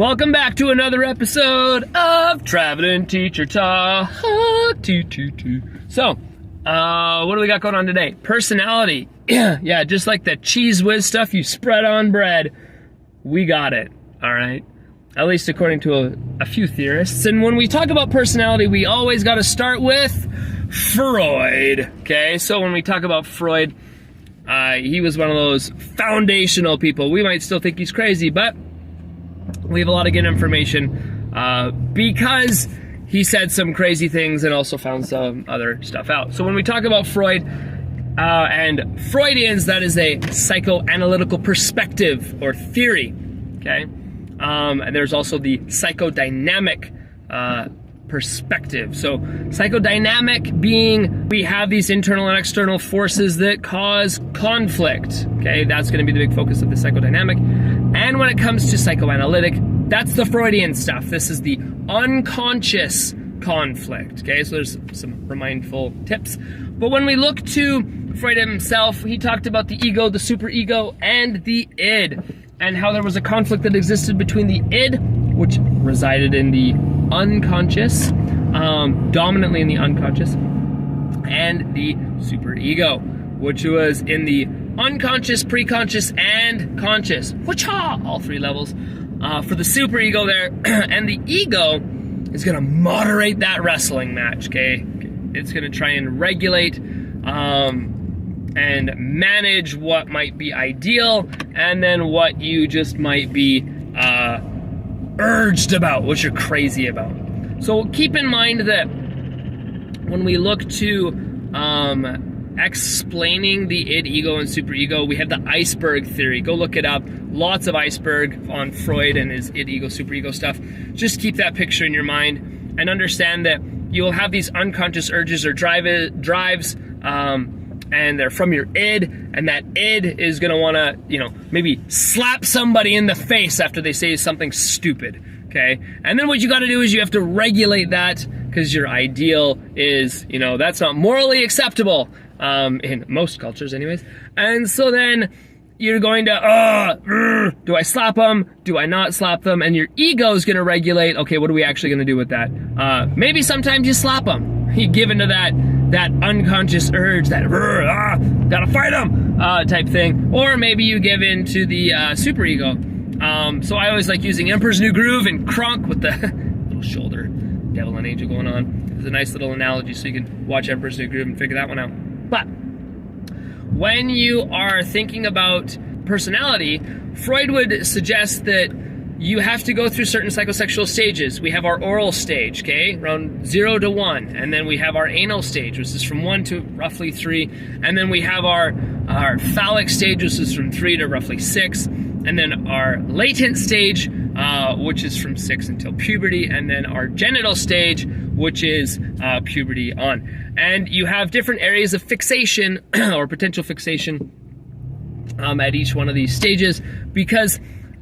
Welcome back to another episode of Traveling Teacher Talk. So, what do we got going on today? Personality. Yeah, just like the Chez Whiz stuff you spread on bread, we got it, all right? At least according to a few theorists. And when we talk about personality, we always got to start with Freud, okay? So when we talk about Freud, he was one of those foundational people. We might still think he's crazy, but we have a lot of good information because he said some crazy things and also found some other stuff out. So when we talk about Freud and Freudians, that is a psychoanalytical perspective or theory, okay? And there's also the psychodynamic perspective. So psychodynamic being we have these internal and external forces that cause conflict, okay? That's going to be the big focus of the psychodynamic. And when it comes to psychoanalytic, that's the Freudian stuff. This is the unconscious conflict, okay? So there's some mindful tips. But when we look to Freud himself, he talked about the ego, the superego, and the id, and how there was a conflict that existed between the id, which resided in the unconscious, dominantly in the unconscious, and the superego, which was in the unconscious, preconscious, and conscious. Whatcha! All three levels. For the superego there, and the ego is going to moderate that wrestling match, okay? It's going to try and regulate and manage what might be ideal, and then what you just might be urged about, what you're crazy about. So keep in mind that when we look to explaining the id, ego, and superego, we have the iceberg theory. Go look it up. Lots of iceberg on Freud and his id, ego, superego stuff. Just keep that picture in your mind and understand that you will have these unconscious urges or drives, and they're from your id, and that id is going to want to, maybe slap somebody in the face after they say something stupid, okay? And then what you got to do is you have to regulate that, because your ideal is, that's not morally acceptable, in most cultures anyways. And so then you're going to, do I slap them? Do I not slap them? And your ego is going to regulate, okay, what are we actually going to do with that? Maybe sometimes you slap them. You give into that unconscious urge, that gotta fight them type thing. Or maybe you give into the superego. So I always like using Emperor's New Groove and Kronk with the little shoulder devil and angel going on. It's a nice little analogy, so you can watch Emperor's New Groove and figure that one out. But when you are thinking about personality, Freud would suggest that you have to go through certain psychosexual stages. We have our oral stage, okay, around 0 to 1. And then we have our anal stage, which is from 1 to roughly 3. And then we have our phallic stage, which is from 3 to roughly 6. And then our latent stage, which is from 6 until puberty. And then our genital stage, which is puberty on. And you have different areas of fixation or potential fixation at each one of these stages, because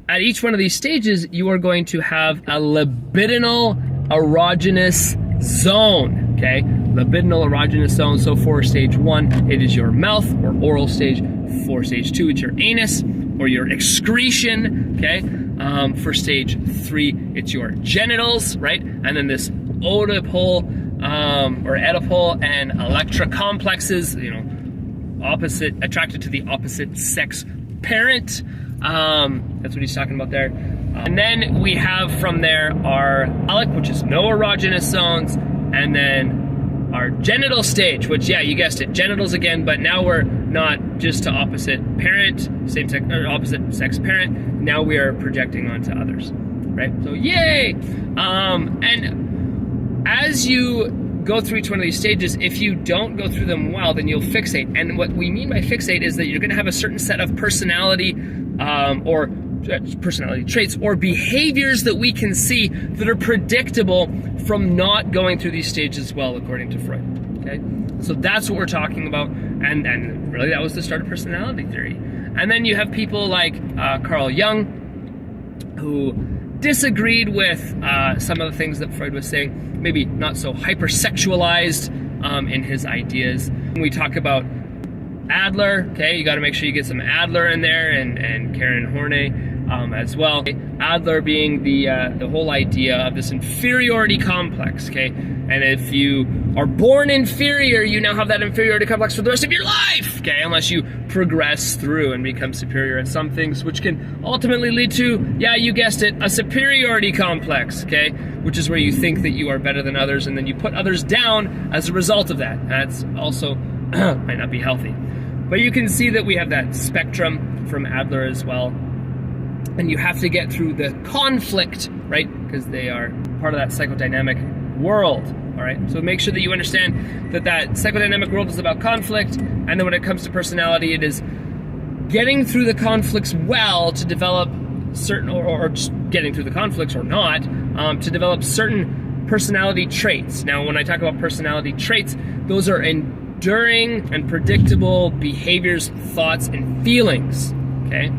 at each one of these stages, you are going to have a libidinal erogenous zone, okay? Libidinal erogenous zone. So for stage 1, it is your mouth or oral stage. For stage 2, it's your anus or your excretion, okay? For stage 3, it's your genitals, right? And then this oedipal or Oedipal and Electra complexes, attracted to the opposite sex parent. That's what he's talking about there. And then we have from there our phallic, which is no erogenous zones, and then our genital stage, which, yeah, you guessed it, genitals again, but now we're not just to opposite parent, same sex or opposite sex parent. Now we are projecting onto others, right? So yay! And as you go through each one of these stages, if you don't go through them well, then you'll fixate. And what we mean by fixate is that you're going to have a certain set of personality or personality traits or behaviors that we can see that are predictable from not going through these stages well, according to Freud. Okay, so that's what we're talking about, and really that was the start of personality theory. And then you have people like Carl Jung, who disagreed with some of the things that Freud was saying, maybe not so hypersexualized in his ideas. When we talk about Adler, okay, you got to make sure you get some Adler in there, and Karen Horney. as well. Adler being the whole idea of this inferiority complex, okay? And if you are born inferior, you now have that inferiority complex for the rest of your life, okay? Unless you progress through and become superior at some things, which can ultimately lead to, yeah, you guessed it, a superiority complex, okay? Which is where you think that you are better than others, and then you put others down as a result of that. That's also might not be healthy. But you can see that we have that spectrum from Adler as well. And you have to get through the conflict, right? Because they are part of that psychodynamic world, all right? So make sure that you understand that that psychodynamic world is about conflict, and then when it comes to personality, it is getting through the conflicts well to develop certain, or just getting through the conflicts or not, to develop certain personality traits. Now, when I talk about personality traits, those are enduring and predictable behaviors, thoughts, and feelings, okay?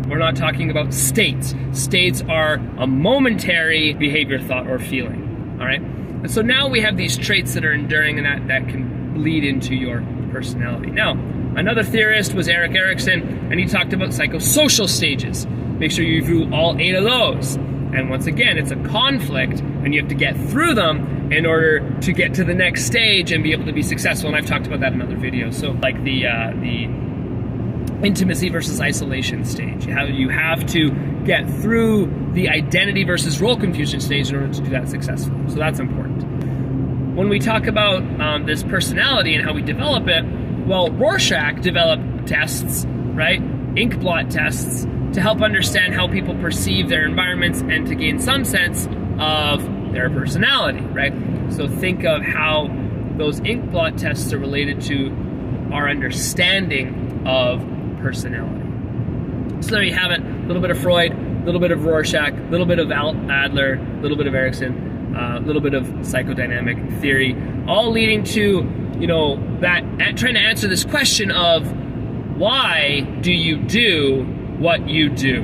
We're not talking about states. States are a momentary behavior, thought, or feeling, all right? And so now we have these traits that are enduring, and that can bleed into your personality. Now, another theorist was Erik Erikson, and he talked about psychosocial stages. Make sure you view all 8 of those. And once again, it's a conflict, and you have to get through them in order to get to the next stage and be able to be successful. And I've talked about that in other videos. So like the intimacy versus isolation stage. How you have to get through the identity versus role confusion stage in order to do that successfully. So that's important. When we talk about this personality and how we develop it, well, Rorschach developed tests, right? Ink blot tests to help understand how people perceive their environments and to gain some sense of their personality, right? So think of how those ink blot tests are related to our understanding of personality. So there you have it, a little bit of Freud, a little bit of Rorschach, a little bit of Adler, a little bit of Erikson, a little bit of psychodynamic theory, all leading to, you know, that trying to answer this question of why do you do what you do?